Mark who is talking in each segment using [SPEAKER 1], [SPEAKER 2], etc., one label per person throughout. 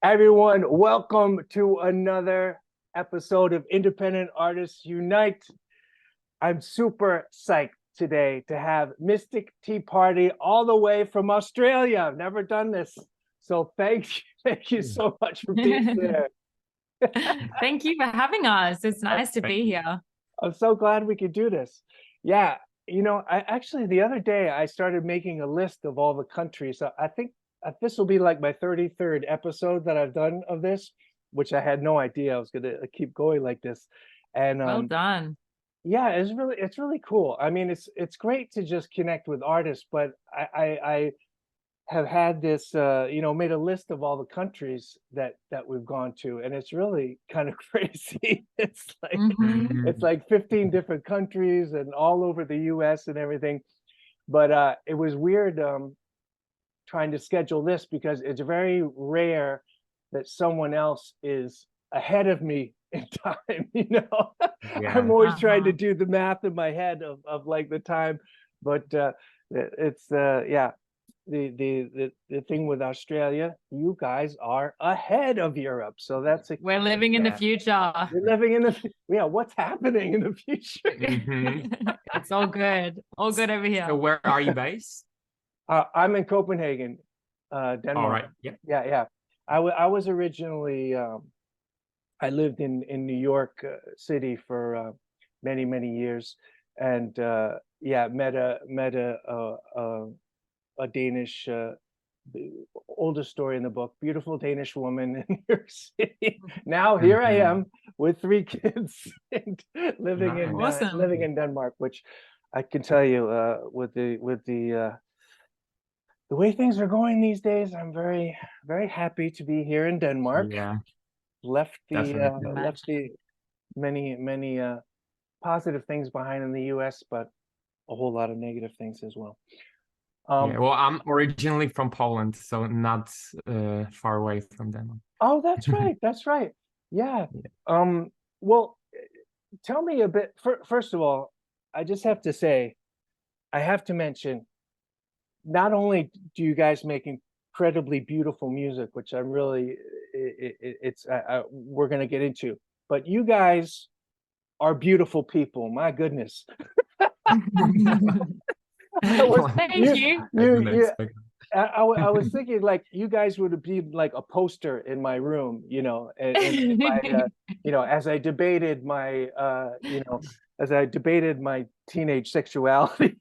[SPEAKER 1] Everyone, welcome to another episode of Independent Artists Unite. I'm super psyched today to have Mystic Tea Party all the way from Australia. I've never done this. So thank you so much for being there.
[SPEAKER 2] Thank you for having us. It's nice to be here.
[SPEAKER 1] I'm so glad we could do this. Yeah, I actually the other day I started making a list of all the countries. So I think this will be like my 33rd episode that I've done of this, which I had no idea I was gonna keep going like this. And
[SPEAKER 2] Well done.
[SPEAKER 1] yeah, it's really cool. I mean, it's great to just connect with artists, but I have had this made a list of all the countries that we've gone to, and it's really kind of crazy. It's
[SPEAKER 2] Hmm.
[SPEAKER 1] like 15 different countries and all over the US and everything. But it was weird trying to schedule this because it's very rare that someone else is ahead of me in time. I'm
[SPEAKER 3] Yeah.
[SPEAKER 1] always trying to
[SPEAKER 2] Uh-huh.
[SPEAKER 1] do the math in my head of like the time, but it's yeah, the thing with Australia, you guys are ahead of Europe, so that's
[SPEAKER 2] We're living in the
[SPEAKER 3] Yeah.
[SPEAKER 2] future.
[SPEAKER 1] you're living in the yeah. What's happening in the future?
[SPEAKER 3] hmm
[SPEAKER 2] It's all good. All good over
[SPEAKER 3] So
[SPEAKER 2] here.
[SPEAKER 3] where are you based?
[SPEAKER 1] I'm in Copenhagen,
[SPEAKER 3] All
[SPEAKER 1] Denmark.
[SPEAKER 3] right. Yeah.
[SPEAKER 1] Yeah, yeah. I was originally I lived in New York City for many years, and yeah, met a Danish the oldest story in the book, beautiful Danish woman in New York City. Now here I
[SPEAKER 3] hmm
[SPEAKER 1] am with three kids and
[SPEAKER 3] Nice.
[SPEAKER 1] living
[SPEAKER 2] Awesome.
[SPEAKER 1] in Denmark, which I can tell you the way things are going these days, I'm very happy to be here in Denmark.
[SPEAKER 3] Yeah,
[SPEAKER 2] Can
[SPEAKER 1] Left
[SPEAKER 3] definitely.
[SPEAKER 2] imagine.
[SPEAKER 1] the many positive things behind in the US, but a whole lot of negative things as well.
[SPEAKER 3] Yeah.
[SPEAKER 1] Um,
[SPEAKER 3] Well, I'm originally from Poland, so not far away from Denmark.
[SPEAKER 1] oh, that's right. That's right. Yeah. Well, tell me a bit. First of all, I just have to say, I have to mention, not only do you guys make incredibly beautiful music, which I'm really, it's, we're going to get into, but you guys are beautiful people. My goodness. I was,
[SPEAKER 2] Thank
[SPEAKER 1] you,
[SPEAKER 2] you.
[SPEAKER 3] I
[SPEAKER 1] you,
[SPEAKER 3] didn't
[SPEAKER 1] you,
[SPEAKER 3] expect
[SPEAKER 1] I was
[SPEAKER 3] that.
[SPEAKER 1] thinking like you guys would be like a poster in my room, in my, as I debated my, as I debated my teenage sexuality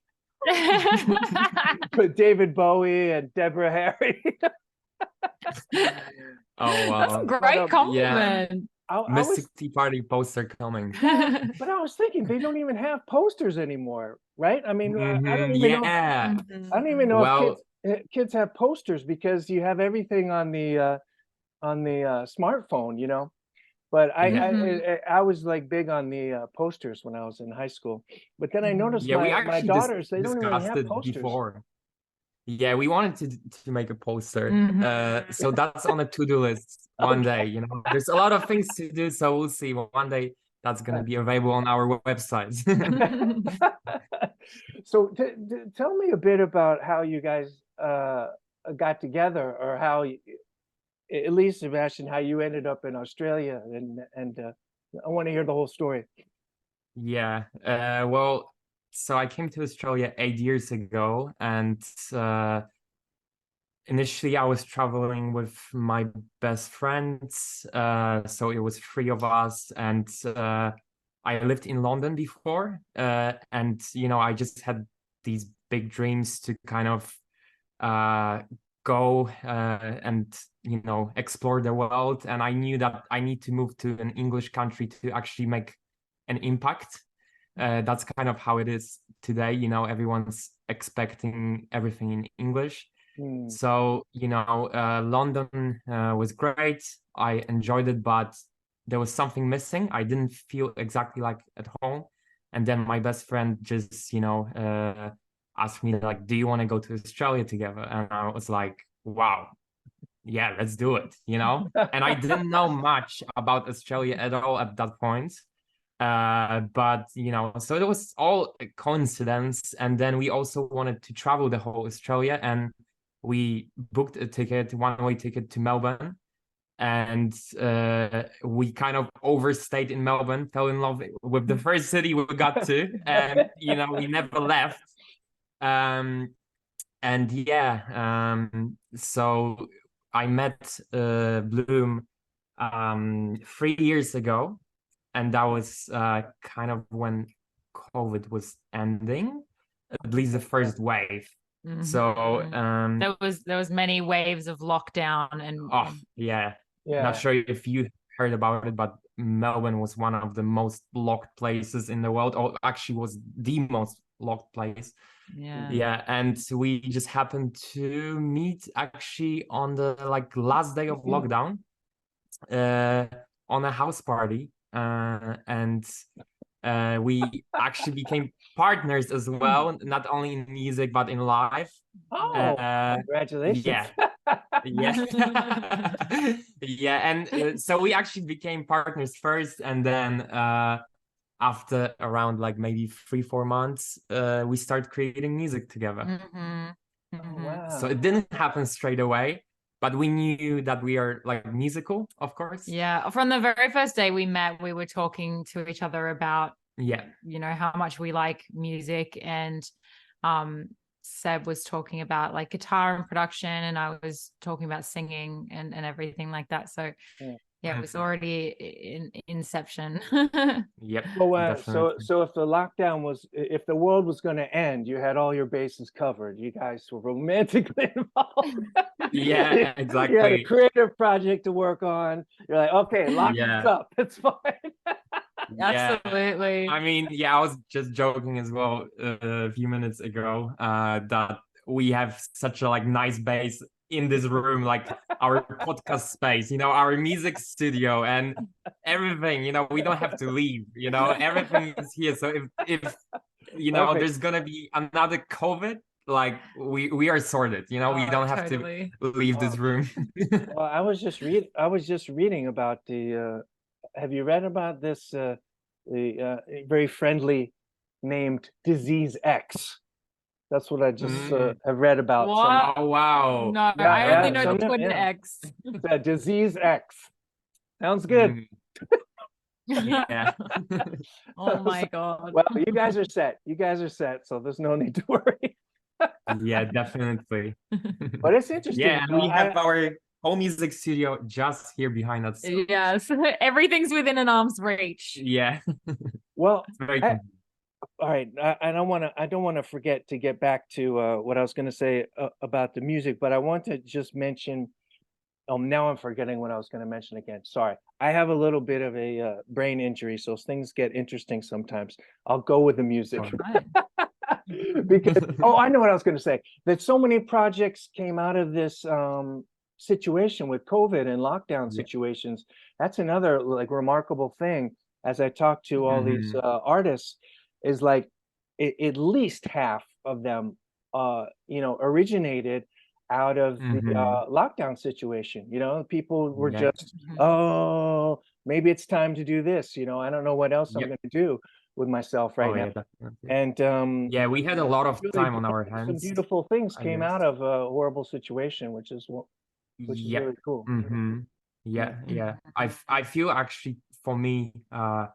[SPEAKER 1] with David Bowie and Deborah Harry.
[SPEAKER 3] Oh
[SPEAKER 2] That's a
[SPEAKER 3] well.
[SPEAKER 1] But
[SPEAKER 2] great
[SPEAKER 3] Yeah.
[SPEAKER 2] compliment.
[SPEAKER 1] I
[SPEAKER 3] Mystic
[SPEAKER 1] was,
[SPEAKER 3] Tea Party poster coming.
[SPEAKER 1] yeah, but I was thinking they don't even have posters anymore, right? I mean,
[SPEAKER 3] Yeah.
[SPEAKER 1] I don't even
[SPEAKER 2] Mhm.
[SPEAKER 1] know if
[SPEAKER 3] Well,
[SPEAKER 1] kids have posters because you have everything on the smartphone. But
[SPEAKER 2] Mhm.
[SPEAKER 1] I was like big on the posters when I was in high school. But then I
[SPEAKER 2] Mhm.
[SPEAKER 1] noticed
[SPEAKER 3] yeah, we
[SPEAKER 1] my
[SPEAKER 3] actually
[SPEAKER 1] daughters, they don't really
[SPEAKER 3] discussed
[SPEAKER 1] have
[SPEAKER 3] it
[SPEAKER 1] posters.
[SPEAKER 3] before. Yeah, we wanted to make a poster.
[SPEAKER 2] Mhm.
[SPEAKER 3] So that's on a to-do list one day,
[SPEAKER 1] Okay.
[SPEAKER 3] you know. There's a lot of things to do, so we'll see. One day that's gonna be available on our website.
[SPEAKER 1] So tell me a bit about how you guys got together, or how at least Sebastian, how you ended up in Australia, and I want to hear the whole story.
[SPEAKER 3] Yeah. Well, so I came to Australia 8 years ago, and initially I was traveling with my best friends. So it was three of us, and I lived in London before, and I just had these big dreams to kind of uh, go and explore the world. And I knew that I need to move to an English country to actually make an impact. That's kind of how it is today. Everyone's expecting everything in English.
[SPEAKER 1] Hmm.
[SPEAKER 3] So, London was great. I enjoyed it, but there was something missing. I didn't feel exactly like at home. And then my best friend just, asked me like, "Do you want to go to Australia together?" And I was like, "Wow, yeah, let's do it." And I didn't know much about Australia at all at that point. But so it was all a coincidence. And then we also wanted to travel the whole Australia, and we booked a ticket, one-way ticket to Melbourne. and we kind of overstayed in Melbourne, fell in love with the first city we got to, and we never left. And yeah, so I met Bloom 3 years ago, and that was kind of when COVID was ending, at least the first wave. So
[SPEAKER 2] there was many waves of lockdown and
[SPEAKER 3] yeah. Not sure if you heard about it, but Melbourne was one of the most locked places in the world, or actually was the most locked place. Yeah, and we just happened to meet actually on the last day of lockdown on a house party, and we actually became partners as well, not only in music but in life.
[SPEAKER 1] Congratulations.
[SPEAKER 3] Yeah. Yeah, and so we actually became partners first, and then after around maybe 3-4 months, we started creating music together.
[SPEAKER 1] Wow.
[SPEAKER 3] So it didn't happen straight away, but we knew that we are musical, of course.
[SPEAKER 2] Yeah, from the very first day we met, we were talking to each other about how much we like music, and Seb was talking about guitar and production, and I was talking about singing and everything like that. So yeah, it was already in inception.
[SPEAKER 3] Yep.
[SPEAKER 1] So if the lockdown if the world was going to end, you had all your bases covered. You guys were romantically involved.
[SPEAKER 3] Yeah, exactly.
[SPEAKER 1] You had a creative project to work on. You're like, okay, lock this up. It's fine.
[SPEAKER 2] Absolutely.
[SPEAKER 3] I mean, I was just joking as well a few minutes ago that we have such a nice base in this room, our podcast space, our music studio and everything. We don't have to leave. Everything is here. So if there's gonna be another COVID, we are sorted. We don't have to leave this room.
[SPEAKER 1] Well, I was just reading about the. Have you read about this? The very friendly named Disease X. That's what I just have read about.
[SPEAKER 2] What?
[SPEAKER 3] Oh wow!
[SPEAKER 2] No, I only know the Twitter X.
[SPEAKER 1] The Disease X. Sounds good.
[SPEAKER 3] Yeah.
[SPEAKER 2] Oh my God.
[SPEAKER 1] Well, you guys are set. So there's no need to worry.
[SPEAKER 3] Yeah, definitely.
[SPEAKER 1] But it's interesting.
[SPEAKER 3] Yeah, and we have our whole music studio just here behind us.
[SPEAKER 2] Yes, everything's within an arm's reach.
[SPEAKER 3] Yeah.
[SPEAKER 1] Well,
[SPEAKER 3] very
[SPEAKER 1] all right. I don't want to forget to get back to what I was going to say about the music, but I want to just mention. Now I'm forgetting what I was going to mention again. Sorry, I have a little bit of a brain injury, so things get interesting sometimes. I'll go with the music. Because I know what I was going to say. That so many projects came out of this situation with COVID and lockdown situations. That's another remarkable thing. As I talk to all these artists, is at least half of them, originated out of the lockdown situation. People were just, maybe it's time to do this. I don't know what else I'm going to do with myself right now.
[SPEAKER 3] And we had a lot of time on our hands.
[SPEAKER 1] Some beautiful things came out of a horrible situation, which is really cool.
[SPEAKER 3] Yeah. I feel actually for me, a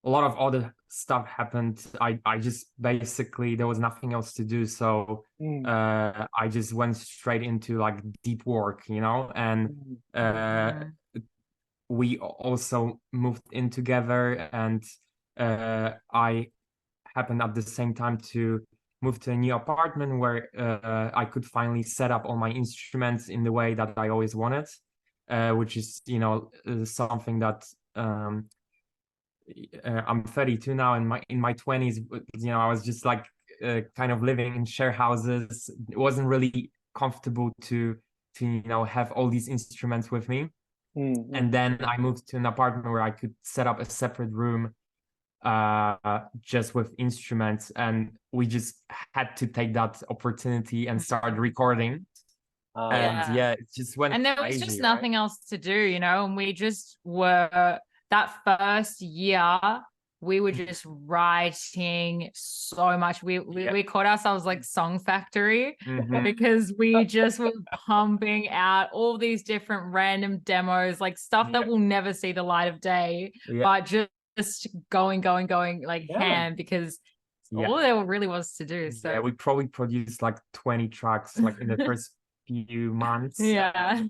[SPEAKER 3] lot of other stuff happened. I just basically, there was nothing else to do, so I just went straight into deep work, and we also moved in together, and I happened at the same time to move to a new apartment where I could finally set up all my instruments in the way that I always wanted, which is something that I'm 32 now. In my 20s, I was just kind of living in share houses. It wasn't really comfortable to have all these instruments with me. And then I moved to an apartment where I could set up a separate room just with instruments, and we just had to take that opportunity and start recording. And it just went
[SPEAKER 2] and there was
[SPEAKER 3] crazy,
[SPEAKER 2] just nothing else to do, and we just were, that first year we were just writing so much. We called ourselves like Song Factory because we just were pumping out all these different random demos, like stuff that will never see the light of day, but just going like ham, because all there really was to do. So
[SPEAKER 3] we probably produced like 20 tracks like in the first few months.
[SPEAKER 2] Yeah.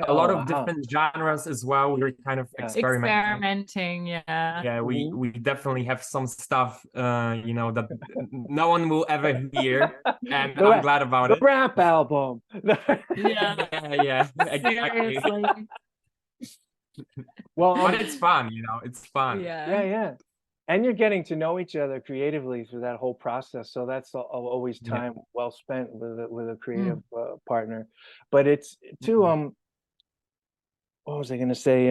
[SPEAKER 3] A lot of different genres as well. We were kind of experimenting. Yeah, we definitely have some stuff you know, that no one will ever hear, and I'm glad about it.
[SPEAKER 1] The rap album.
[SPEAKER 3] Yeah, exactly.
[SPEAKER 1] Well,
[SPEAKER 3] but it's fun, you know, it's fun.
[SPEAKER 1] Yeah. And you're getting to know each other creatively through that whole process. So that's always time well spent with a creative partner. But it's too, what was I going to say?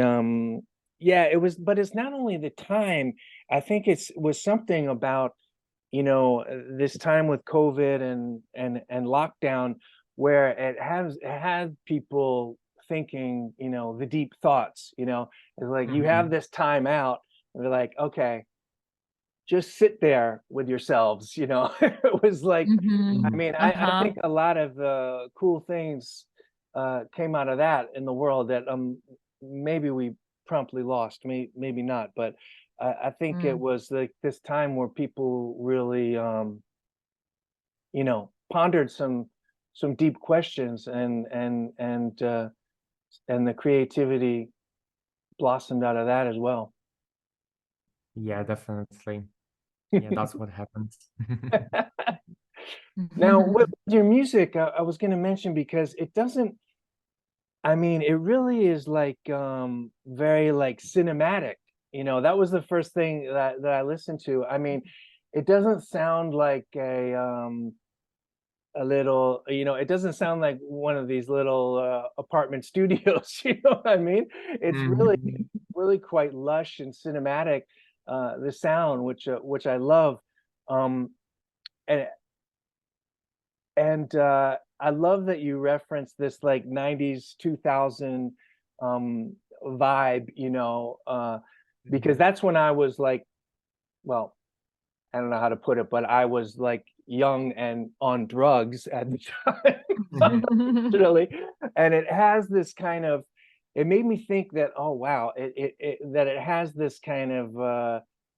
[SPEAKER 1] Yeah, it was, but it's not only the time. I think was something about, you know, this time with COVID and lockdown, where it had people thinking, you know, the deep thoughts, you know, it's like you have this time out, and they're like, okay, just sit there with yourselves, you know. It was like, I mean, I think a lot of cool things came out of that in the world that maybe we promptly lost, maybe not, but I think it was like this time where people really you know, pondered some deep questions, and the creativity blossomed out of that as well.
[SPEAKER 3] Yeah, definitely. Yeah, that's what happens.
[SPEAKER 1] Now, with your music, I was going to mention, because it doesn't, I mean, it really is like very like cinematic. You know, that was the first thing that I listened to. I mean, it doesn't sound like a little, you know, it doesn't sound like one of these little apartment studios, you know what I mean? It's really quite lush and cinematic, the sound, which I love. Um, and I love that you reference this like 90s 2000 vibe, you know, because that's when I was like, well, I don't know how to put it, but I was like young and on drugs at the time, literally. And it has this kind of, it made me think that, oh wow, that it has this kind of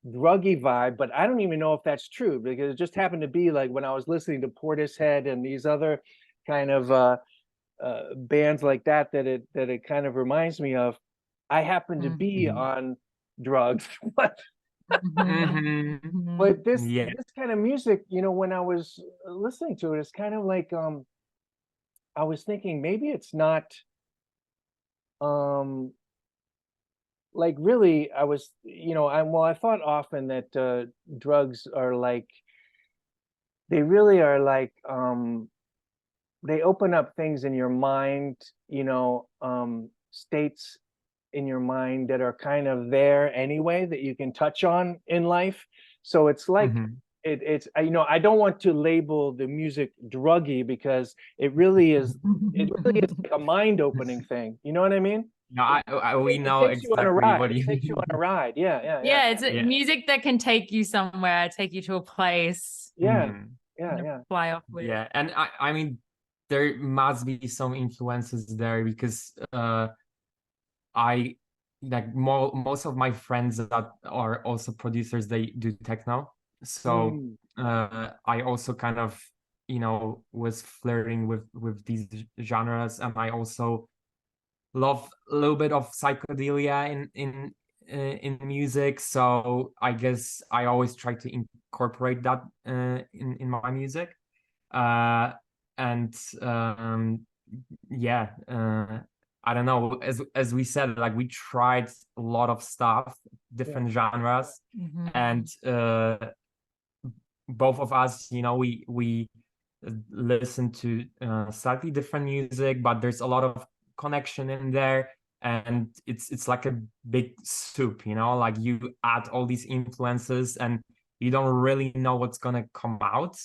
[SPEAKER 1] druggy vibe, but I don't even know if that's true, because it just happened to be like when I was listening to Portishead and these other kind of bands like that, that it kind of reminds me of. I happen to be on drugs, but but this kind of music, you know, when I was listening to it, it's kind of like I was thinking maybe it's not um like really, I was, you know, I thought often that drugs are like, they really are like they open up things in your mind, you know, states in your mind that are kind of there anyway, that you can touch on in life. So it's like it's, you know, I don't want to label the music druggy, because it really is like a mind opening thing. You know what I mean?
[SPEAKER 3] No, we know exactly what you mean.
[SPEAKER 1] It takes you on a ride.
[SPEAKER 2] Yeah, it's music that can take you somewhere, take you to a place.
[SPEAKER 1] Yeah.
[SPEAKER 2] Fly off with.
[SPEAKER 3] Yeah, and I mean, there must be some influences there, because I like most of my friends that are also producers, they do techno. So I also kind of, you know, was flirting with these genres, and I also love a little bit of psychedelia in music. So I guess I always try to incorporate that in my music. And yeah, I don't know, as we said, like we tried a lot of stuff, different genres, and both of us, you know, we listen to slightly different music, but there's a lot of connection in there, and it's like a big soup, you know, like you add all these influences and you don't really know what's gonna come out.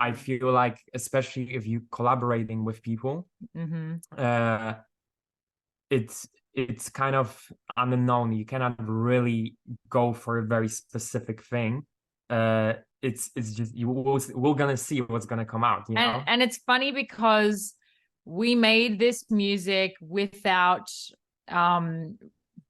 [SPEAKER 3] I feel like, especially if you collaborating with people, it it's kind of unknown. You cannot really go for a very specific thing. It's just we're gonna see what's gonna come out, you know.
[SPEAKER 2] And it's funny because we made this music without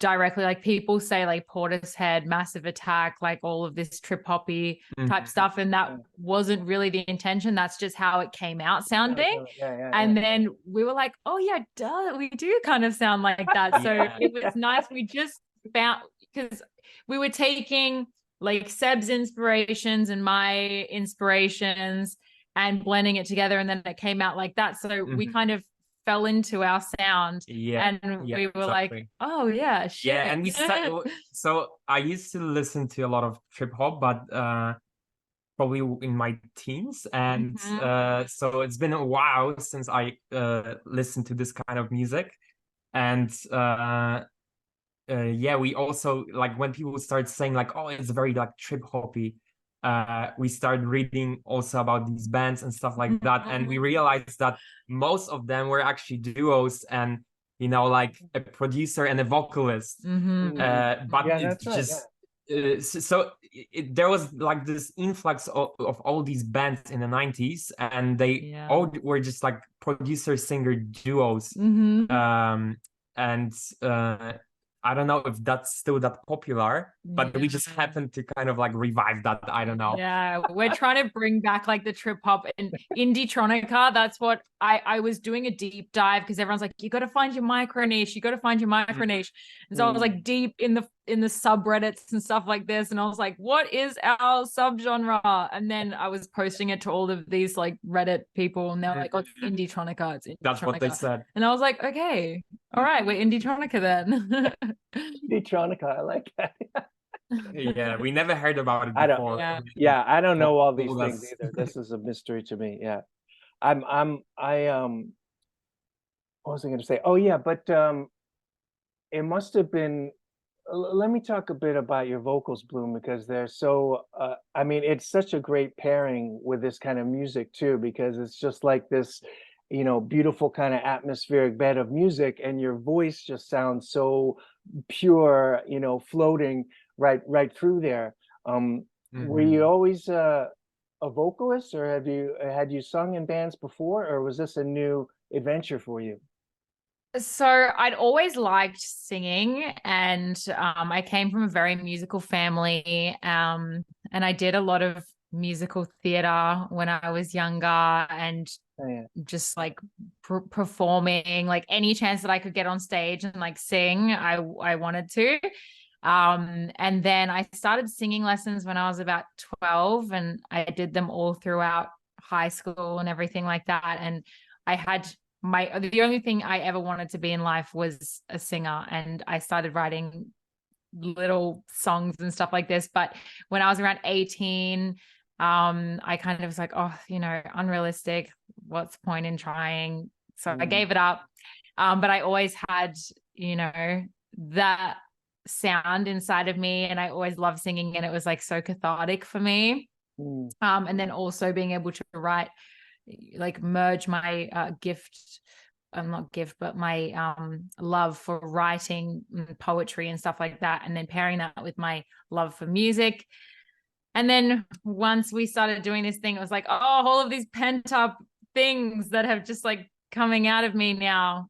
[SPEAKER 2] directly, like, people say like Portishead, Massive Attack, like all of this trip hoppy type stuff, and that wasn't really the intention. That's just how it came out sounding. And then we were like, oh yeah, duh, we do kind of sound like that. So it was nice. We just found, because we were taking like Seb's inspirations and my inspirations and blending it together, and then it came out like that. So we kind of fell into our sound, and we were like, oh yeah, shit.
[SPEAKER 3] Yeah, and we so I used to listen to a lot of trip hop, but probably in my teens, and so it's been a while since I listened to this kind of music. And yeah, we also, like, when people start saying like, oh, it's very like trip hoppy, we started reading also about these bands and stuff like that, and we realized that most of them were actually duos, and you know, like a producer and a vocalist. But it's just there was like this influx of all these bands in the 90s, and they all were just like producer singer duos. And I don't know if that's still that popular, but we just happened to kind of like revive that. I don't know.
[SPEAKER 2] Yeah, we're trying to bring back like the trip hop and indie-tronica. That's what I was doing a deep dive, because everyone's like, you got to find your micro niche. You got to find your micro niche. And so I was like deep in the subreddits and stuff like this. And I was like, what is our subgenre? And then I was posting it to all of these like Reddit people, and they're like, oh, it's indie-tronica. It's indie-tronica.
[SPEAKER 3] That's what they said.
[SPEAKER 2] And I was like, okay, all right, we're indie-tronica then.
[SPEAKER 1] Indie-tronica, I like that.
[SPEAKER 3] Yeah, we never heard about it before.
[SPEAKER 1] I don't know all these things either. This is a mystery to me. Yeah. What was I going to say? Oh yeah, but it must have been, let me talk a bit about your vocals, Bloom, because they're so I mean, it's such a great pairing with this kind of music too, because it's just like this, you know, beautiful kind of atmospheric bed of music, and your voice just sounds so pure, you know, floating right through there. Were you always a vocalist, or had you sung in bands before, or was this a new adventure for you?
[SPEAKER 2] So I'd always liked singing, and I came from a very musical family, and I did a lot of musical theater when I was younger, and just like performing, like any chance that I could get on stage and like sing, I wanted to. And then I started singing lessons when I was about 12, and I did them all throughout high school and everything like that. And I had the only thing I ever wanted to be in life was a singer, and I started writing little songs and stuff like this. But when I was around 18, I kind of was like, oh, you know, unrealistic. What's the point in trying? So I gave it up. But I always had, you know, that sound inside of me, and I always loved singing, and it was like so cathartic for me. And then also being able to write, like merge my not gift, but my love for writing poetry and stuff like that, and then pairing that with my love for music. And then once we started doing this thing, it was like, oh, all of these pent up things that have just like coming out of me now.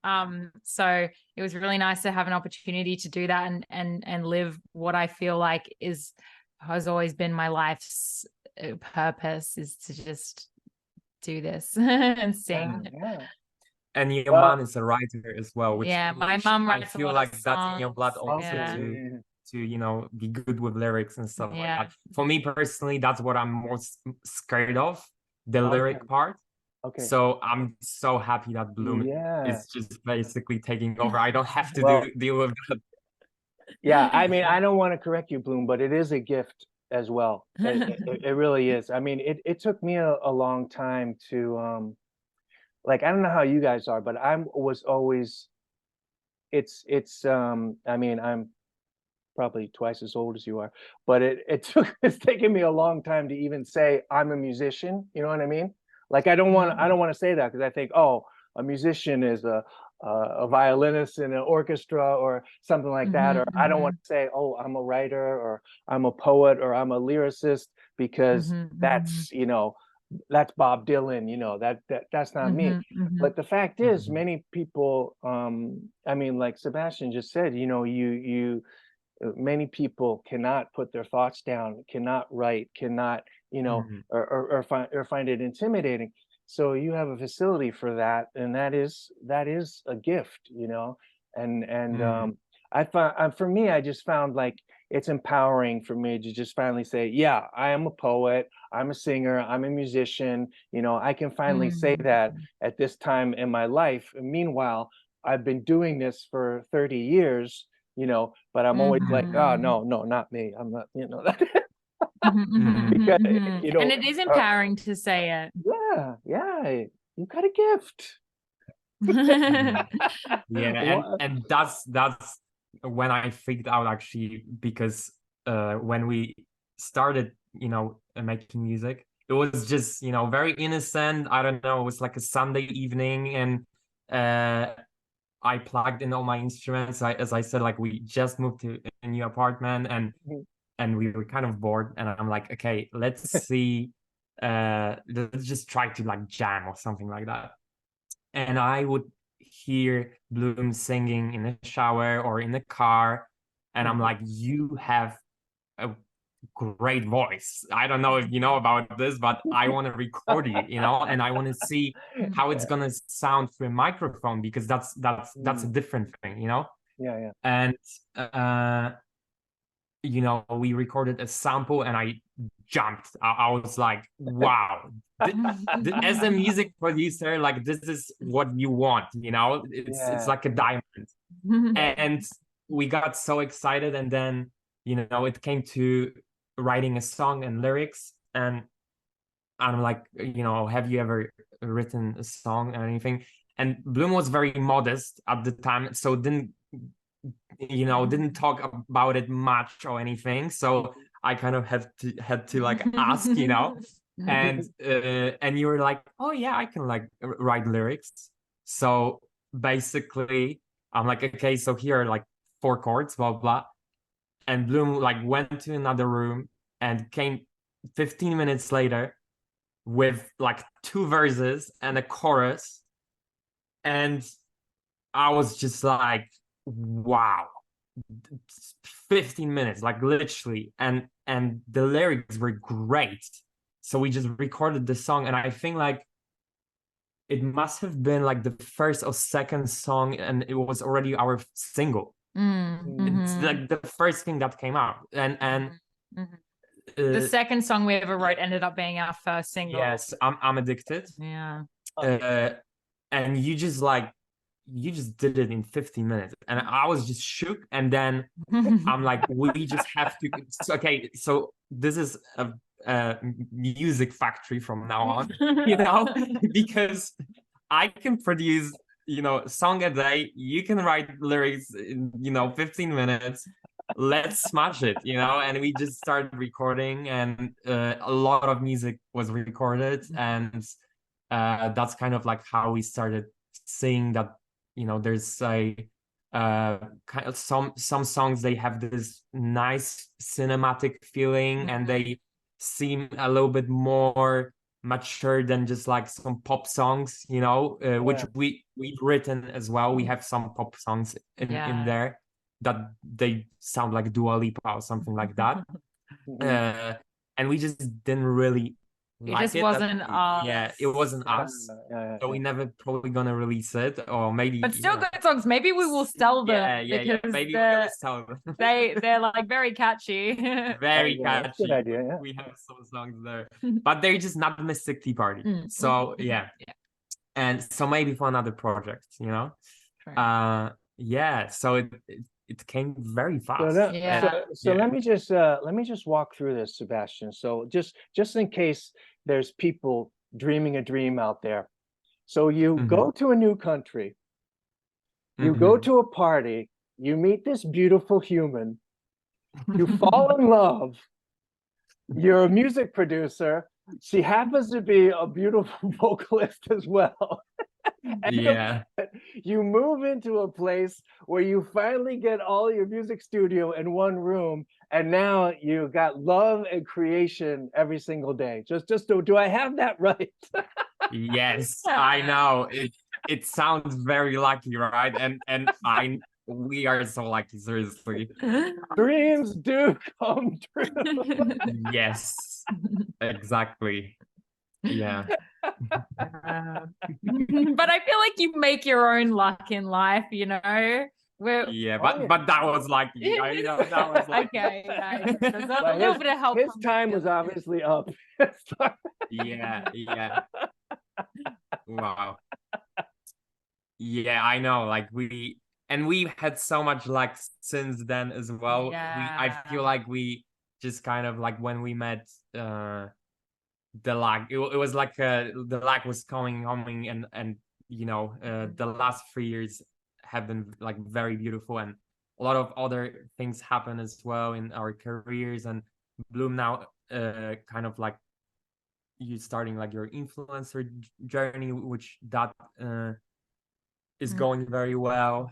[SPEAKER 2] So it was really nice to have an opportunity to do that and live what I feel like has always been my life's purpose, is to just do this and sing.
[SPEAKER 3] And your mom is a writer as well, which
[SPEAKER 2] my mom writes.
[SPEAKER 3] I feel like that's in your blood also, to you know, be good with lyrics and stuff like that. For me personally, that's what I'm most scared of, the lyric part. So I'm so happy that Bloom is just basically taking over. I don't have to deal with that.
[SPEAKER 1] Yeah, I mean, I don't want to correct you, Bloom, but it is a gift as well. It really is. I mean, it took me a long time to like, I don't know how you guys are, but I was always, it's I mean, I'm probably twice as old as you are, but it's taken me a long time to even say I'm a musician. You know what I mean? Like, I don't want to say that, because I think, oh, a musician is a a violinist in an orchestra or something like that. Or I don't want to say, oh, I'm a writer or I'm a poet or I'm a lyricist, because that's, you know, that's Bob Dylan, you know, that's not me. But the fact is, many people, I mean, like Sebastian just said, you know, many people cannot put their thoughts down, cannot write, cannot, you know, or find it intimidating. So you have a facility for that, and that is a gift, you know. And I found, for me, I just found like it's empowering for me to just finally say, yeah, I am a poet, I'm a singer, I'm a musician, you know, I can finally say that at this time in my life. And meanwhile, I've been doing this for 30 years, you know, but I'm always like, oh, no, not me. I'm not, you know, because, you know,
[SPEAKER 2] and it is empowering to say it.
[SPEAKER 1] Yeah, you got a gift.
[SPEAKER 3] Yeah, and that's when I figured out, actually, because when we started, you know, making music, it was just, you know, very innocent. I don't know, it was like a Sunday evening, and I plugged in all my instruments. As I said, like, we just moved to a new apartment, and we were kind of bored, and I'm like, okay, let's see, let's just try to like jam or something like that. And I would hear Bloom singing in the shower or in the car, and I'm like, you have a great voice. I don't know if you know about this, but I want to record you, you know, and I want to see how it's gonna sound through a microphone, because that's a different thing, you know.
[SPEAKER 1] Yeah.
[SPEAKER 3] And you know, we recorded a sample, and I jumped. I was like, wow. As a music producer, like, this is what you want, you know. It's like a diamond. And we got so excited, and then, you know, it came to writing a song and lyrics, and I'm like, you know, have you ever written a song or anything? And Bloom was very modest at the time, so didn't talk about it much or anything. So I kind of had to like ask, you know. And you were like, oh yeah, I can like write lyrics. So basically, I'm like, okay, so here are like 4 chords, blah blah. And Bloom like went to another room and came 15 minutes later with like 2 verses and a chorus. And I was just like, wow, 15 minutes, like, literally. And the lyrics were great. So we just recorded the song, and I think like it must have been like the first or second song, and it was already our single. It's like the first thing that came out. And
[SPEAKER 2] the second song we ever wrote ended up being our first single.
[SPEAKER 3] Yes, I'm Addicted.
[SPEAKER 2] Yeah.
[SPEAKER 3] And you just did it in 15 minutes, and I was just shook. And then I'm like, we just have to, okay, so this is a music factory from now on, you know, because I can produce, you know, a song a day, you can write lyrics in, you know, 15 minutes. Let's smash it, you know. And we just started recording, and a lot of music was recorded, and that's kind of like how we started seeing that, you know, there's a kind of some songs, they have this nice cinematic feeling, and they seem a little bit more mature than just like some pop songs, you know, which we've written as well. We have some pop songs in there that they sound like Dua Lipa or something like that. And we just didn't really like
[SPEAKER 2] it. Just wasn't us.
[SPEAKER 3] Yeah, it wasn't us. So we never probably gonna release it, or maybe.
[SPEAKER 2] But still good songs. Maybe we will sell them.
[SPEAKER 3] Yeah. Maybe we will sell them.
[SPEAKER 2] they're like very catchy.
[SPEAKER 3] Very catchy.
[SPEAKER 1] Good idea. Yeah.
[SPEAKER 3] We have some songs there, but they're just not Mystic Tea Party. So yeah. And so maybe for another project, you know. So it came very fast.
[SPEAKER 1] So let me just walk through this, Sebastian. So just in case there's people dreaming a dream out there. So you go to a new country, you go to a party, you meet this beautiful human, you fall in love, you're a music producer, she happens to be a beautiful vocalist as well.
[SPEAKER 3] Yeah.
[SPEAKER 1] You move into a place where you finally get all your music studio in one room, and now you got love and creation every single day. Just do I have that right?
[SPEAKER 3] Yes, I know. It sounds very lucky, right? And we are so lucky, seriously.
[SPEAKER 1] Dreams do come true.
[SPEAKER 3] Yes, exactly. Yeah.
[SPEAKER 2] But I feel like you make your own luck in life, you know. We're
[SPEAKER 3] Yeah,
[SPEAKER 1] Oh, yeah.
[SPEAKER 3] but that was lucky. I know that was lucky.
[SPEAKER 2] okay. Yeah, there's a
[SPEAKER 1] But
[SPEAKER 2] little bit of help.
[SPEAKER 1] his
[SPEAKER 2] from
[SPEAKER 1] time
[SPEAKER 2] the
[SPEAKER 1] was
[SPEAKER 2] other.
[SPEAKER 1] obviously up.
[SPEAKER 3] Yeah, yeah. Wow. Yeah, I know. Like we've had so much luck since then as well. I feel
[SPEAKER 2] Yeah.
[SPEAKER 3] like we just kind of like when we met the luck, it was like the luck was coming and the last 3 years have been like very beautiful, and a lot of other things happen as well in our careers. And Bloom now kind of like you starting like your influencer journey, which that is going very well.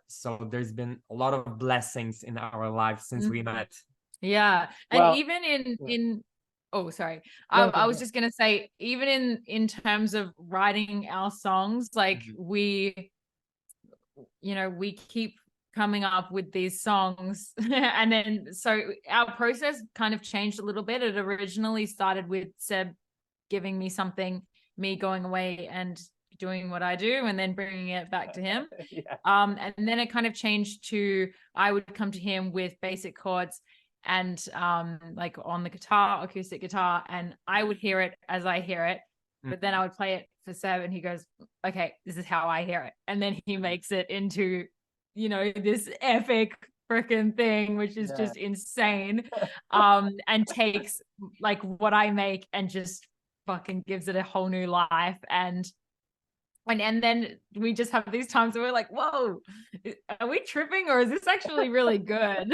[SPEAKER 3] So there's been a lot of blessings in our lives since we met.
[SPEAKER 2] Yeah. And
[SPEAKER 1] Well,
[SPEAKER 2] even in oh, sorry.
[SPEAKER 1] no, go
[SPEAKER 2] I was
[SPEAKER 1] ahead.
[SPEAKER 2] just gonna say, even in terms of writing our songs, like we, you know, we keep coming up with these songs and then so our process kind of changed a little bit. It originally started with Seb giving me something, me going away and doing what I do and then bringing it back to him.
[SPEAKER 1] Yeah.
[SPEAKER 2] And then it kind of changed to I would come to him with basic chords and like on the guitar, acoustic guitar, and I would hear it as I hear it, but then I would play it for Seb and he goes, okay, this is how I hear it, and then he makes it into, you know, this epic freaking thing, which is just insane, and takes like what I make and just fucking gives it a whole new life. And then we just have these times where we're like, whoa, are we tripping or is this actually really good?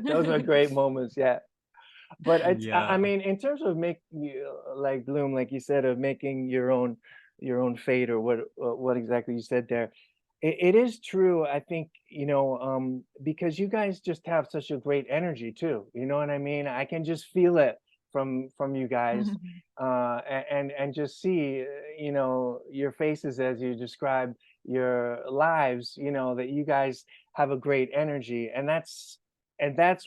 [SPEAKER 1] Those are great moments, yeah. But it's, I
[SPEAKER 3] Yeah.
[SPEAKER 1] mean, in terms of make you like Bloom, like you said, of making your own fate, or what exactly you said there. It is true. I think, because you guys just have such a great energy too. You know what I mean? I can just feel it from you guys, and just see, your faces as you describe your lives. That you guys have a great energy, and that's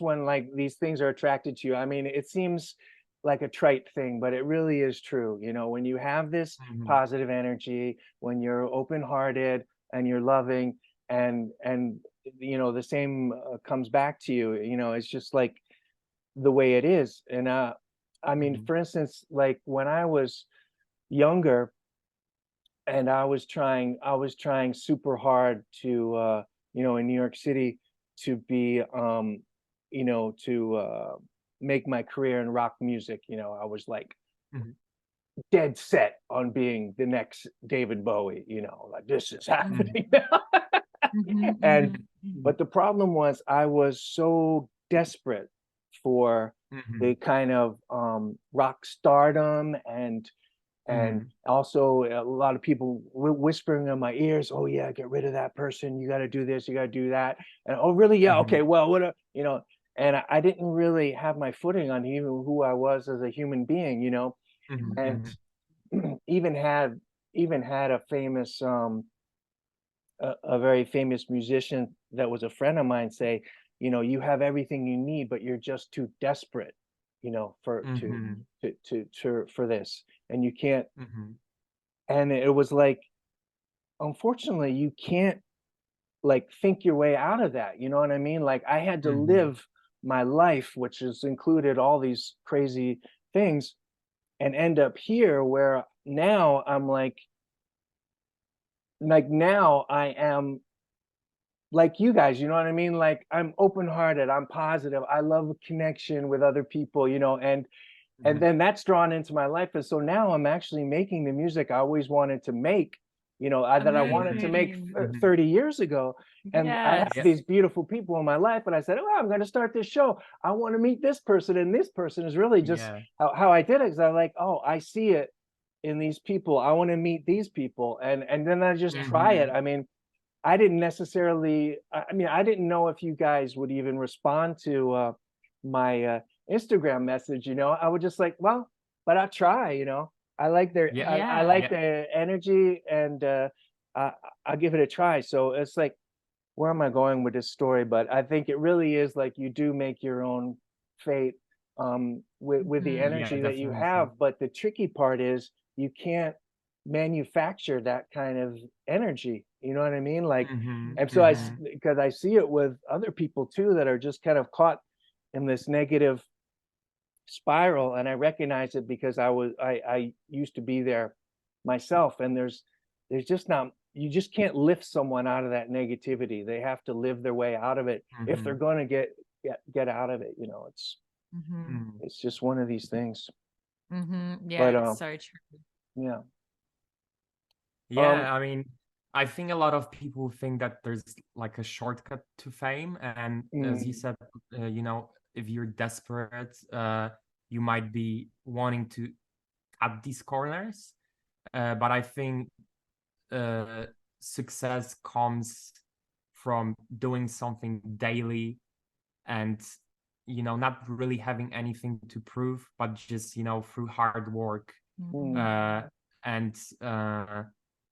[SPEAKER 1] when like these things are attracted to you. I mean, it seems like a trite thing, but it really is true. When you have this positive energy, when you're open-hearted and you're loving, and the same comes back to you. It's just like the way it is. And I mean, for instance, like when I was younger and I was trying super hard to in New York City to be to make my career in rock music. I was like dead set on being the next David Bowie. Like, this is happening now. And but the problem was I was so desperate for the kind of rock stardom, and also a lot of people whispering in my ears, oh yeah, get rid of that person, you got to do this, you got to do that. And oh really, yeah, okay, well, and I didn't really have my footing on even who I was as a human being. And even had a famous a very famous musician that was a friend of mine say, you have everything you need, but you're just too desperate, for this, and you can't. And it was like, unfortunately, you can't like think your way out of that. You know what I mean? Like, I had to live my life, which has included all these crazy things, and end up here where now I'm like now I am like you guys. You know what I mean? Like, I'm open-hearted, I'm positive, I love a connection with other people, and then that's drawn into my life. And so now I'm actually making the music I always wanted to make, that I wanted to make 30 years ago. And I have these beautiful people in my life, and I said, oh, I'm going to start this show. I want to meet this person, and this person is really just how I did it. Because I'm like, oh, I see it in these people. I want to meet these people. And then I just try it. I mean, I didn't necessarily, I mean, I didn't know if you guys would even respond to my Instagram message, you know. I would just like, well, but I'll try, you know. I like their,
[SPEAKER 3] Yeah.
[SPEAKER 1] I like their energy, and I, I'll give it a try. So it's like, where am I going with this story? But I think it really is like you do make your own fate with the
[SPEAKER 2] Mhm.
[SPEAKER 3] Yeah,
[SPEAKER 1] energy that you
[SPEAKER 3] definitely.
[SPEAKER 1] have. But the tricky part is you can't manufacture that kind of energy. You know what I mean? Like, and so because I see it with other people too that are just kind of caught in this negative spiral, and I recognize it because I used to be there myself, and there's just not, you just can't lift someone out of that negativity. They have to live their way out of it if they're going to get out of it, you know. It's just one of these things.
[SPEAKER 2] Yeah,
[SPEAKER 1] But
[SPEAKER 2] it's so true.
[SPEAKER 1] yeah.
[SPEAKER 3] Yeah, I mean, I think a lot of people think that there's like a shortcut to fame, and as you said, you know, if you're desperate, you might be wanting to cut these corners. But I think success comes from doing something daily, and you know, not really having anything to prove, but just, you know, through hard work and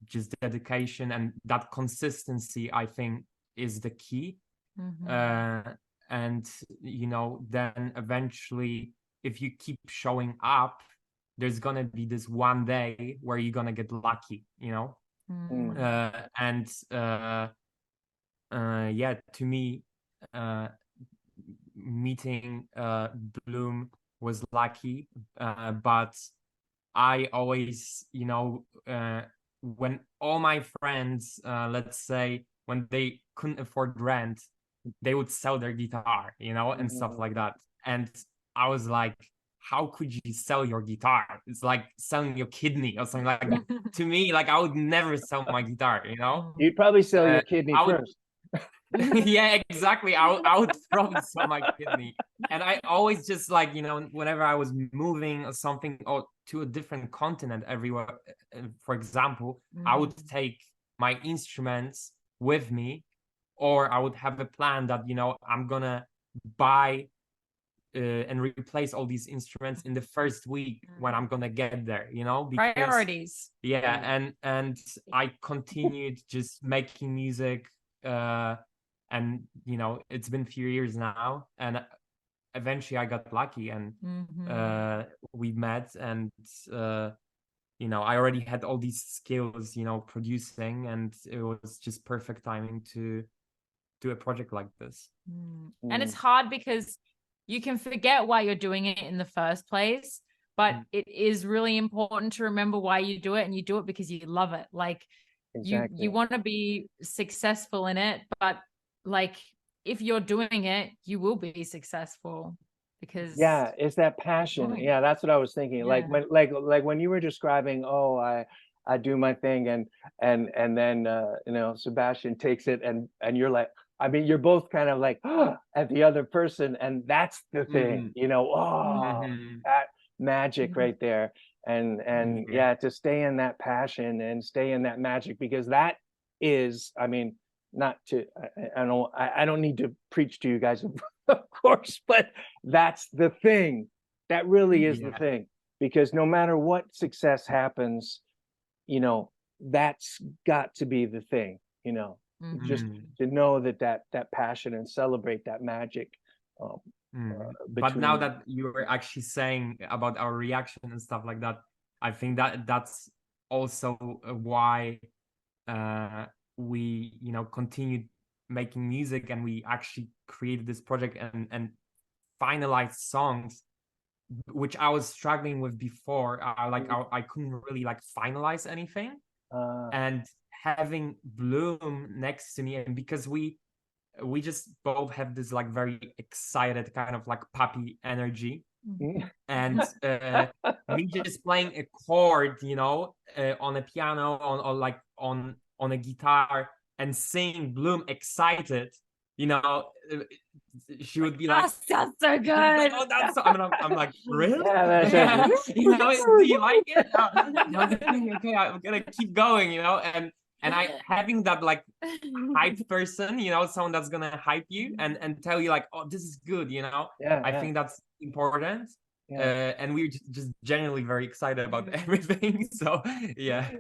[SPEAKER 3] just dedication, and that consistency, I think, is the key. And you know, then eventually, if you keep showing up, there's gonna be this one day where you're gonna get lucky, you know. And yeah, to me, meeting Bloom was lucky, but I always, you know, when all my friends, let's say, when they couldn't afford rent, they would sell their guitar, you know, and stuff like that. And I was like, how could you sell your guitar? It's like selling your kidney or something like that. To me, like, I would never sell my guitar, you know.
[SPEAKER 1] You'd probably sell your kidney
[SPEAKER 3] I would,
[SPEAKER 1] first.
[SPEAKER 3] yeah, exactly. I would probably sell my kidney. And I always just, like, you know, whenever I was moving or something, or to a different continent everywhere, for example, I would take my instruments with me, or I would have a plan that, you know, I'm gonna buy and replace all these instruments in the first week when I'm gonna get there, you know, because
[SPEAKER 2] Priorities.
[SPEAKER 3] yeah, and I continued just making music, and you know, it's been a few years now, and eventually I got lucky, and we met, and you know, I already had all these skills, you know, producing, and it was just perfect timing to do a project like this.
[SPEAKER 2] And it's hard because you can forget why you're doing it in the first place, but it is really important to remember why you do it, and you do it because you love it. Like, you want to be successful in it, but like, if you're doing it, you will be successful because
[SPEAKER 1] it's that passion. Yeah, that's what I was thinking. Like when you were describing, oh, I do my thing, and then you know, Sebastian takes it, and you're like, I mean, you're both kind of like at the other person, and that's the thing, you know. Oh, that magic right there. And yeah, to stay in that passion and stay in that magic, because that is, I mean, not to, I don't need to preach to you guys, of course, but that's the thing. That really is the thing, because no matter what success happens, you know, that's got to be the thing, you know. Just to know that passion and celebrate that magic.
[SPEAKER 3] But now that you were actually saying about our reaction and stuff like that, I think that that's also why we, you know, continued making music, and we actually created this project and finalized songs, which I was struggling with before. I couldn't really like finalize anything, and having Bloom next to me, and because we just both have this like very excited kind of like puppy energy, and me just playing a chord, you know, on a piano, or like on a guitar, and seeing Bloom excited, you know, she would be like,
[SPEAKER 2] "Oh, sounds so good."
[SPEAKER 3] "Oh, that's so," I'm like, really?
[SPEAKER 1] Yeah,
[SPEAKER 3] Yeah.
[SPEAKER 1] that's
[SPEAKER 3] You know, do you like it? I was like, okay, I'm gonna keep going, you know, and I having that like hype person, you know, someone that's gonna hype you and tell you like, oh, this is good, you know.
[SPEAKER 1] yeah,
[SPEAKER 3] I
[SPEAKER 1] yeah,
[SPEAKER 3] think that's important.
[SPEAKER 1] yeah.
[SPEAKER 3] And we're just genuinely very excited about everything. So yeah.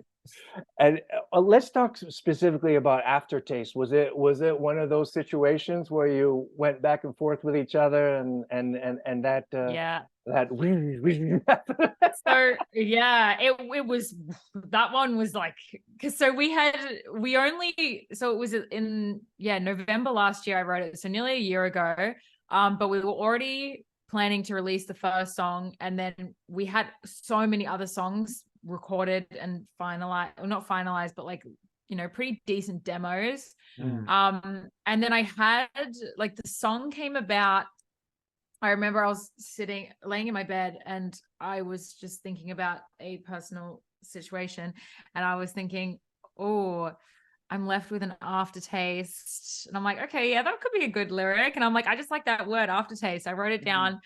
[SPEAKER 1] And let's talk specifically about Aftertaste. Was it one of those situations where you went back and forth with each other and that
[SPEAKER 2] Yeah.
[SPEAKER 1] that
[SPEAKER 2] So yeah, it was, that one was like, because so it was in, yeah, November last year I wrote it, so nearly a year ago. But we were already planning to release the first song, and then we had so many other songs recorded and finalized, or not finalized, but like, you know, pretty decent demos. And then I had like, the song came about. I remember I was laying in my bed, and I was just thinking about a personal situation, and I was thinking, oh, I'm left with an aftertaste. And I'm like, okay, yeah, that could be a good lyric. And I'm like, I just like that word, aftertaste. I wrote it down.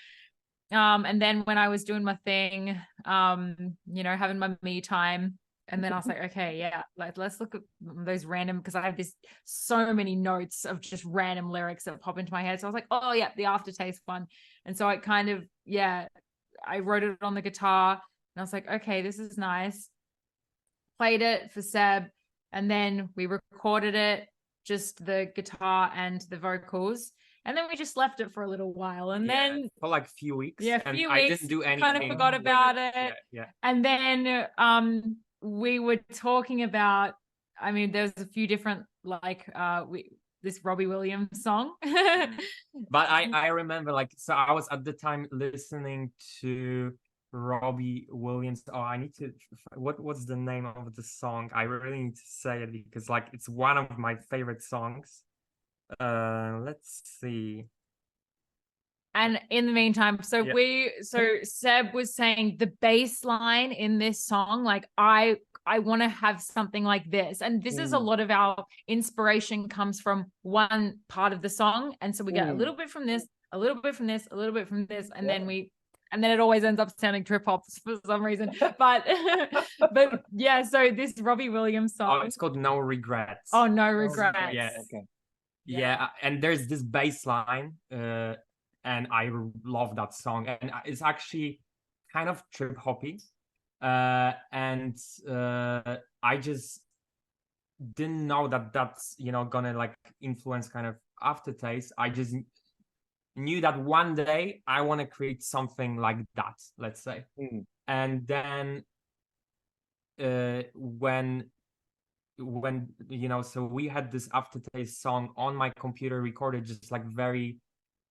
[SPEAKER 2] And then when I was doing my thing, you know, having my me time, and then I was like, okay, yeah, like let's look at those random, because I have so many notes of just random lyrics that pop into my head. So I was like, oh yeah, the aftertaste one. And so I kind of, yeah, I wrote it on the guitar, and I was like, okay, this is nice. Played it for Seb, and then we recorded it, just the guitar and the vocals. And then we just left it for a little while, and then
[SPEAKER 3] for like a few weeks.
[SPEAKER 2] Yeah,
[SPEAKER 3] and
[SPEAKER 2] few
[SPEAKER 3] I
[SPEAKER 2] weeks,
[SPEAKER 3] didn't do anything.
[SPEAKER 2] kind of forgot about it.
[SPEAKER 3] Yeah.
[SPEAKER 2] And then we were talking about, I mean, there's a few different like this Robbie Williams song.
[SPEAKER 3] But I remember, like, so I was at the time listening to Robbie Williams. Oh, I need to, what's the name of the song? I really need to say it because like it's one of my favorite songs. Let's see.
[SPEAKER 2] And in the meantime, so Seb was saying the bass line in this song, like I want to have something like this. And this is a lot of our inspiration comes from one part of the song. And so we get a little bit from this, a little bit from this, a little bit from this, and then it always ends up sounding trip hop for some reason. But but yeah, so this Robbie Williams song.
[SPEAKER 3] Oh, it's called No Regrets.
[SPEAKER 2] Oh, No Regrets.
[SPEAKER 3] Yeah.
[SPEAKER 1] Okay.
[SPEAKER 3] Yeah, and there's this bass line, and I love that song, and it's actually kind of trip hoppy, and I just didn't know that that's, you know, gonna like influence kind of Aftertaste. I just knew that one day I want to create something like that, let's say. And then when you know, so we had this Aftertaste song on my computer recorded, just like very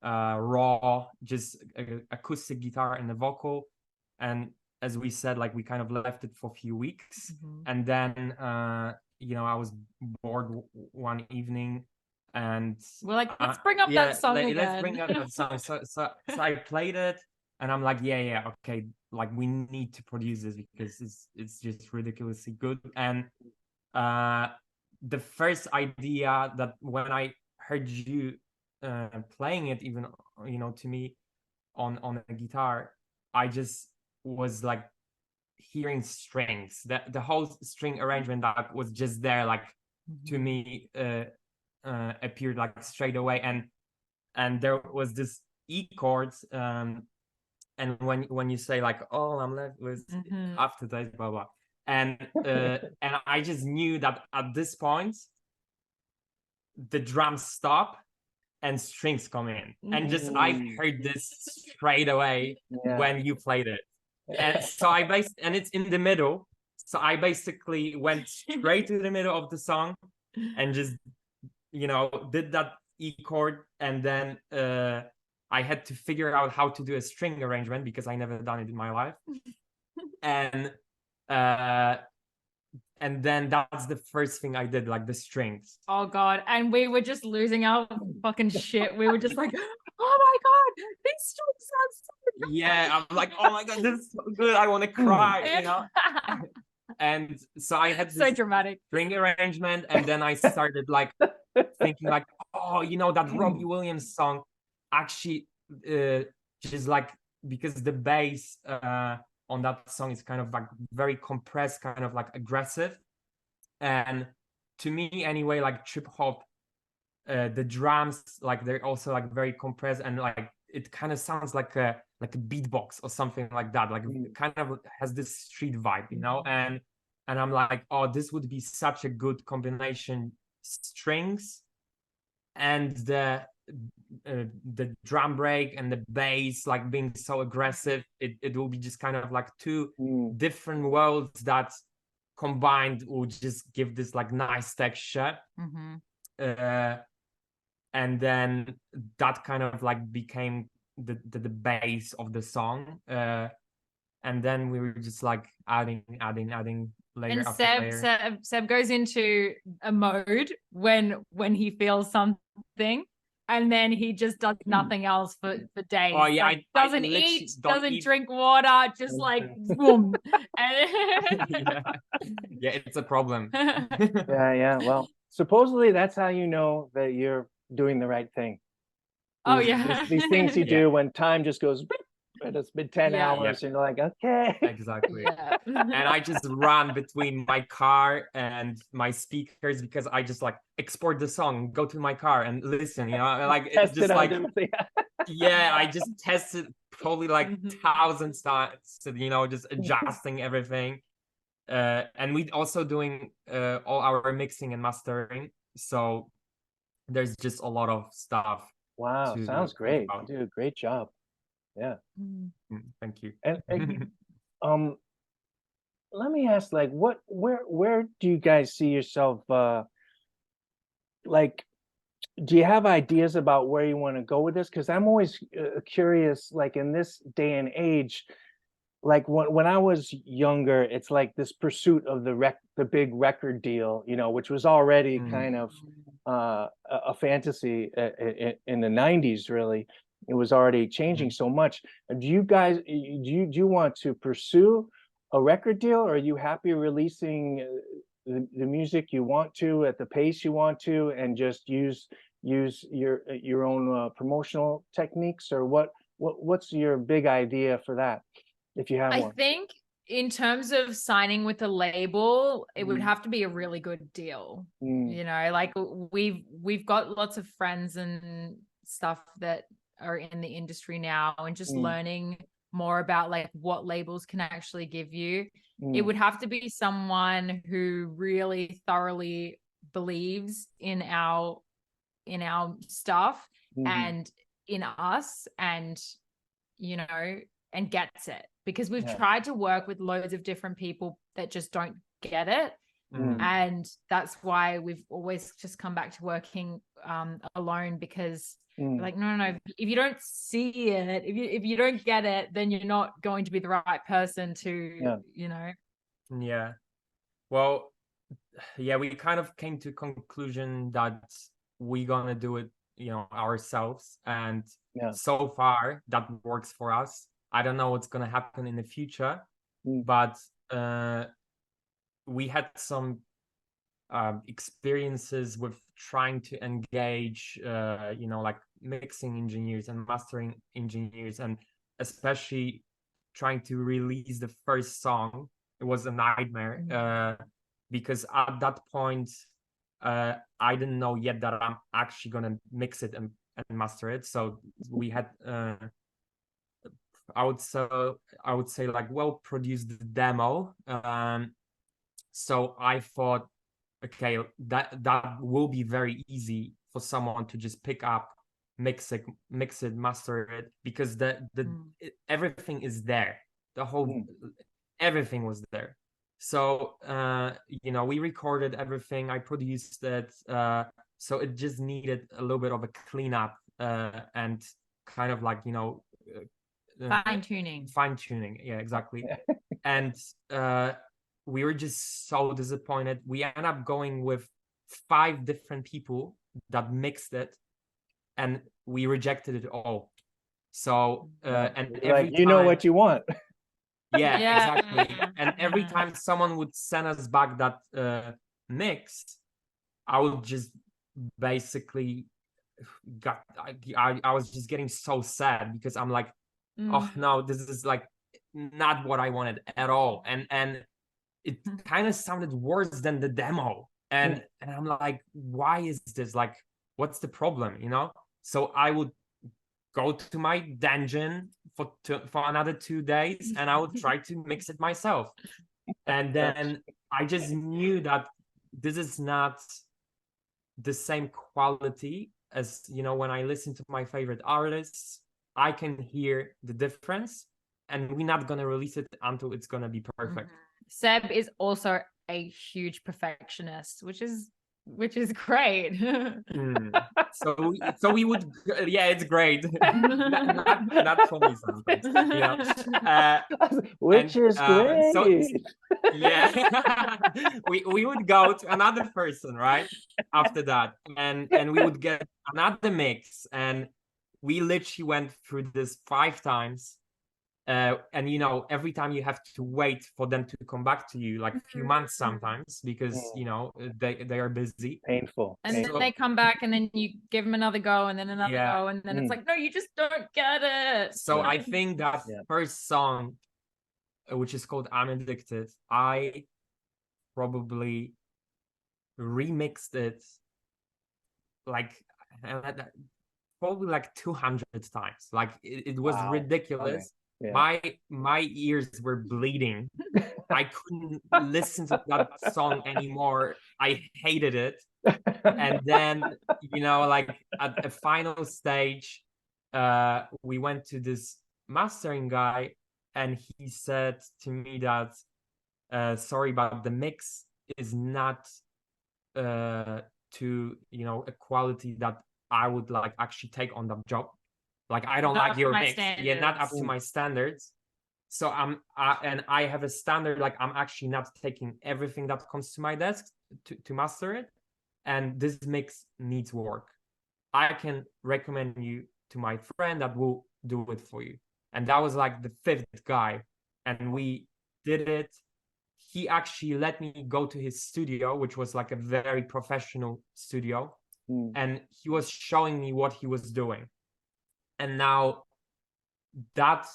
[SPEAKER 3] raw, just acoustic guitar and the vocal. And as we said, like we kind of left it for a few weeks. And then you know, I was bored one evening, and
[SPEAKER 2] we're like, let's bring up that song again.
[SPEAKER 3] Let's bring up that song. So I played it, and I'm like, yeah, okay, like we need to produce this because it's just ridiculously good. And the first idea that when I heard you playing it, even, you know, to me on a guitar, I just was like hearing strings, that the whole string arrangement that was just there, like to me appeared like straight away. And there was this E chords, and when you say like, oh, I'm left with Aftertaste, blah blah, and I just knew that at this point the drums stop and strings come in, and just I heard this straight away when you played it. And so and it's in the middle, so I basically went straight to the middle of the song and just, you know, did that E chord, and then I had to figure out how to do a string arrangement because I never done it in my life. And then that's the first thing I did, like the strings.
[SPEAKER 2] Oh god, and we were just losing our fucking shit. We were just like, oh my god, these strings sound so good.
[SPEAKER 3] Yeah, I'm like, oh my god, this is so good, I want to cry, you know. And so I had this
[SPEAKER 2] so dramatic
[SPEAKER 3] string arrangement, and then I started like thinking like, oh, you know, that Robbie Williams song, actually just like, because the bass on that song is kind of like very compressed, kind of like aggressive, and to me anyway, like trip hop, the drums, like they're also like very compressed, and like it kind of sounds like a beatbox or something like that, like it kind of has this street vibe, you know. And I'm like, oh, this would be such a good combination, strings and the drum break and the bass like being so aggressive. It will be just kind of like two different worlds that combined will just give this like nice texture. And then that kind of like became the base of the song, and then we were just like adding layer
[SPEAKER 2] And
[SPEAKER 3] after layer.
[SPEAKER 2] Seb goes into a mode when he feels something, and then he just does nothing else for days.
[SPEAKER 3] Oh yeah,
[SPEAKER 2] like,
[SPEAKER 3] I
[SPEAKER 2] doesn't eat, doesn't
[SPEAKER 3] eat.
[SPEAKER 2] drink water, just like boom.
[SPEAKER 3] Yeah, it's a problem.
[SPEAKER 1] Yeah. Well, supposedly that's how you know that you're doing the right thing.
[SPEAKER 2] Oh yeah.
[SPEAKER 1] These things you do when time just goes beep, and it's been 10 hours and you're like, okay.
[SPEAKER 3] Exactly. And I just run between my car and my speakers, because I just like export the song, go to my car and listen, you know, like it's just like yeah, I just tested probably like thousands times, you know, just adjusting everything. And we also doing all our mixing and mastering, so there's just a lot of stuff.
[SPEAKER 1] Wow, sounds great. You do a great job. Yeah.
[SPEAKER 3] Thank you.
[SPEAKER 1] And let me ask, like, where do you guys see yourself, like, do you have ideas about where you want to go with this? Because I'm always curious, like in this day and age, like when I was younger, it's like this pursuit of the big record deal, you know, which was already kind of a fantasy in the 90s, really. It was already changing so much. Do you guys, do you want to pursue a record deal, or are you happy releasing the music you want to at the pace you want to, and just use your own promotional techniques? Or what's your big idea for that, if you have one?
[SPEAKER 2] I think in terms of signing with a label, it would have to be a really good deal. You know, like we've got lots of friends and stuff that are in the industry now, and just learning more about like what labels can actually give you. It would have to be someone who really thoroughly believes in our stuff and in us, and you know, and gets it, because we've tried to work with loads of different people that just don't get it. And that's why we've always just come back to working alone, because like, no, if you don't see it, if you don't get it, then you're not going to be the right person to you know.
[SPEAKER 3] Well, yeah, we kind of came to conclusion that we're gonna do it, you know, ourselves, and so far that works for us. I don't know what's gonna happen in the future, but we had some experiences with trying to engage you know, like mixing engineers and mastering engineers, and especially trying to release the first song. It was a nightmare, because at that point I didn't know yet that I'm actually gonna mix it and master it. So we had I would say like well produced demo. So I thought, okay, that will be very easy for someone to just pick up, mix it, master it, because everything is there. The whole everything was there. So you know, we recorded everything, I produced it, so it just needed a little bit of a cleanup, and kind of like, you know, fine tuning. Yeah, exactly. And we were just so disappointed. We ended up going with 5 different people that mixed it, and we rejected it all. So and every
[SPEAKER 1] like, you know what you want.
[SPEAKER 3] Yeah, exactly. And every time someone would send us back that mix, I would just basically I was just getting so sad because I'm like, oh no, this is like not what I wanted at all. And it kind of sounded worse than the demo. And I'm like, why is this? Like, what's the problem? You know? So I would go to my dungeon for another 2 days, and I would try to mix it myself. And then I just knew that this is not the same quality as, you know, when I listen to my favorite artists. I can hear the difference, and we're not gonna release it until it's gonna be perfect.
[SPEAKER 2] Seb is also a huge perfectionist, which is great.
[SPEAKER 3] So we would, yeah, it's great. not for me sometimes, you know.
[SPEAKER 1] Which is great.
[SPEAKER 3] So yeah, we would go to another person right after that, and we would get another mix, and we literally went through this 5 times. And you know, every time you have to wait for them to come back to you, like a few months sometimes, because you know they are busy.
[SPEAKER 1] Painful.
[SPEAKER 2] And then they come back, and then you give them another go, and then another go, and then it's like, no, you just don't get it.
[SPEAKER 3] So I think that first song, which is called "I'm Addicted," I probably remixed it like probably like 200 times. Like it was ridiculous. Okay. My ears were bleeding. I couldn't listen to that song anymore. I hated it. And then, you know, like at the final stage, we went to this mastering guy, and he said to me that sorry, but the mix is not to, you know, a quality that I would like actually take on that job. Like, I don't like your mix. Yeah, not up to my standards. So and I have a standard, like I'm actually not taking everything that comes to my desk to master it. And this mix needs work. I can recommend you to my friend that will do it for you. And that was like the 5th guy. And we did it. He actually let me go to his studio, which was like a very professional studio. And he was showing me what he was doing. And now that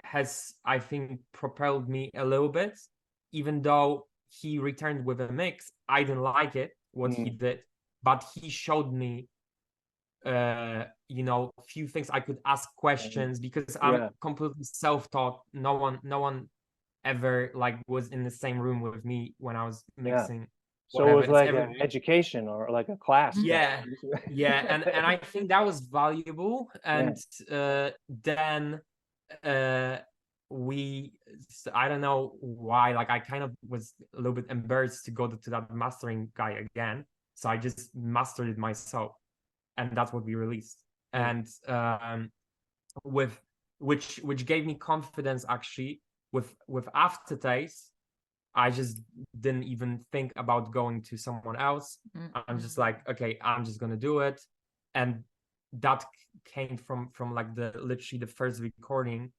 [SPEAKER 3] has, I think, propelled me a little bit. Even though he returned with a mix, I didn't like it, what he did. But he showed me, you know, a few things. I could ask questions because I'm completely self-taught. No one ever like was in the same room with me when I was mixing.
[SPEAKER 1] So it was like an education or like a class.
[SPEAKER 3] Yeah. And I think that was valuable. And then I don't know why, like I kind of was a little bit embarrassed to go to that mastering guy again. So I just mastered it myself. And that's what we released. And with which gave me confidence actually with Aftertaste. I just didn't even think about going to someone else. I'm just like, okay, I'm just gonna do it. And that came from like literally the first recording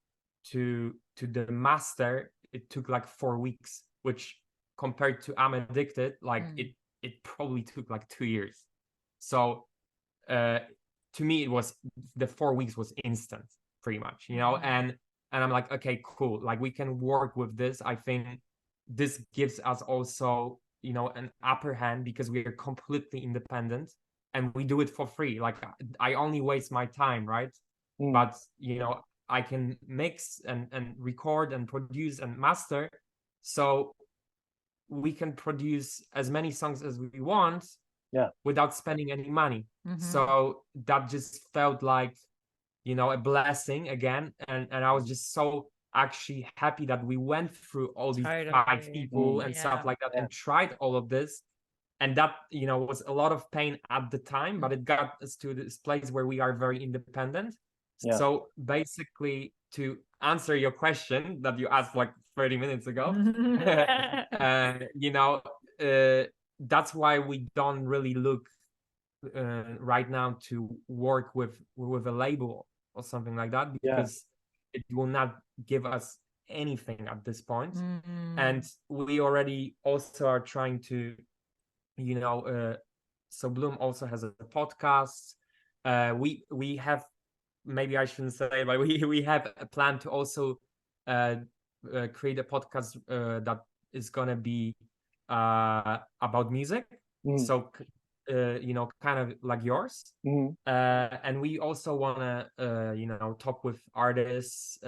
[SPEAKER 3] to the master. It took like 4 weeks, which compared to I'm Addicted, like it probably took like 2 years. So to me, it was the 4 weeks was instant, pretty much, you know. And I'm like, okay, cool, like we can work with this. I think this gives us also, you know, an upper hand because we are completely independent and we do it for free. Like I only waste my time, right? But you know, I can mix and record and produce and master, so we can produce as many songs as we want without spending any money. So that just felt like, you know, a blessing again. And I was just so actually happy that we went through all these 5 people and stuff like that and tried all of this. And that, you know, was a lot of pain at the time, but it got us to this place where we are very independent. So basically, to answer your question that you asked like 30 minutes ago, you know, that's why we don't really look right now to work with a label or something like that, because it will not give us anything at this point. And we already also are trying to, you know, so Bloom also has a podcast. we have, maybe I shouldn't say, but we have a plan to also create a podcast that is gonna be about music. So kind of like yours. And we also wanna talk with artists.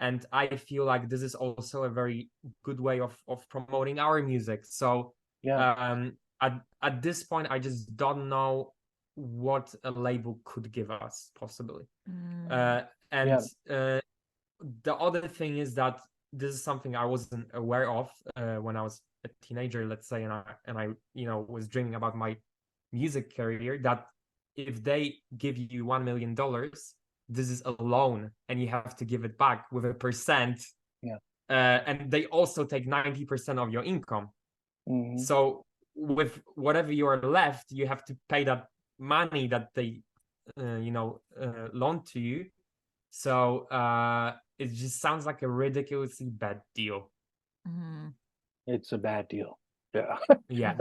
[SPEAKER 3] And I feel like this is also a very good way of promoting our music. So at this point, I just don't know what a label could give us possibly. The other thing is that this is something I wasn't aware of when I was a teenager, let's say, and I was dreaming about my music career, that if they give you $1 million, this is a loan and you have to give it back with a percent. And they also take 90% of your income. So with whatever you are left, you have to pay that money that they loan to you. So it just sounds like a ridiculously bad deal.
[SPEAKER 1] It's a bad deal. Yeah.
[SPEAKER 3] Yeah.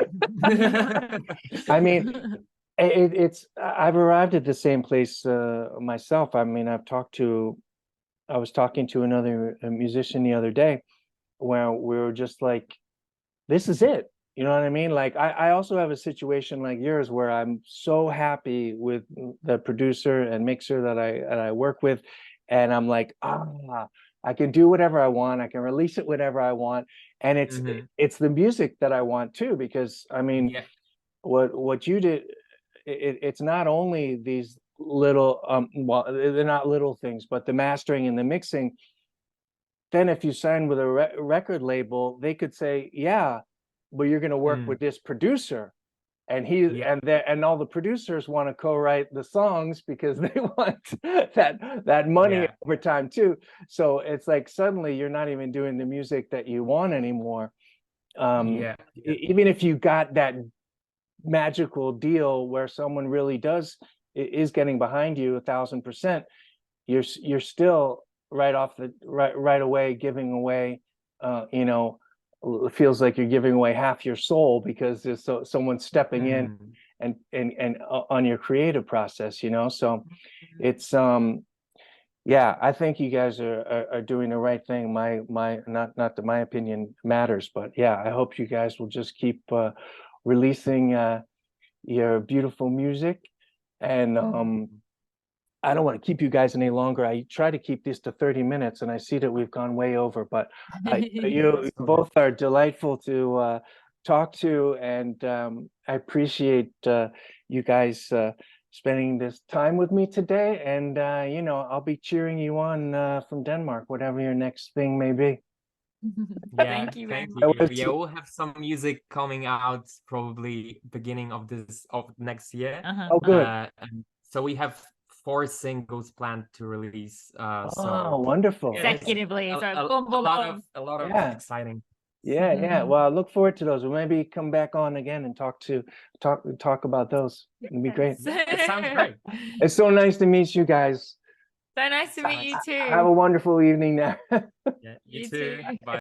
[SPEAKER 1] I mean, I've arrived at the same place myself. I mean, I was talking to another musician the other day where we were just like, this is it. You know what I mean? Like, I also have a situation like yours where I'm so happy with the producer and mixer that I work with. And I'm like, I can do whatever I want. I can release it whatever I want. And it's the music that I want too, because I mean, what you did, it's not only these little, well, they're not little things, but the mastering and the mixing. Then if you sign with a record label, they could say, yeah, but you're going to work with this producer, and and all the producers want to co-write the songs because they want that money over time too. So it's like suddenly you're not even doing the music that you want anymore. Even if you got that magical deal where someone really is getting behind you 1,000%, you're still right away giving away, it feels like you're giving away half your soul because there's someone stepping in and on your creative process, so it's I think you guys are doing the right thing. Not that my opinion matters, but I hope you guys will just keep releasing your beautiful music. And I don't want to keep you guys any longer. I try to keep this to 30 minutes, and I see that we've gone way over, but you both are delightful to talk to, and I appreciate you guys spending this time with me today. And, I'll be cheering you on from Denmark, whatever your next thing may be.
[SPEAKER 2] Thank you.
[SPEAKER 3] We'll have some music coming out probably beginning of next year.
[SPEAKER 1] Oh, good.
[SPEAKER 3] And so we have 4 singles planned to release.
[SPEAKER 1] Wonderful.
[SPEAKER 2] Consecutively.
[SPEAKER 3] A lot of exciting.
[SPEAKER 1] Well, I look forward to those. We'll maybe come back on again and talk about those. It'd be great.
[SPEAKER 3] It sounds great.
[SPEAKER 1] It's so nice to meet you guys.
[SPEAKER 2] So nice to meet you too.
[SPEAKER 1] Have a wonderful evening now.
[SPEAKER 3] You too. Bye.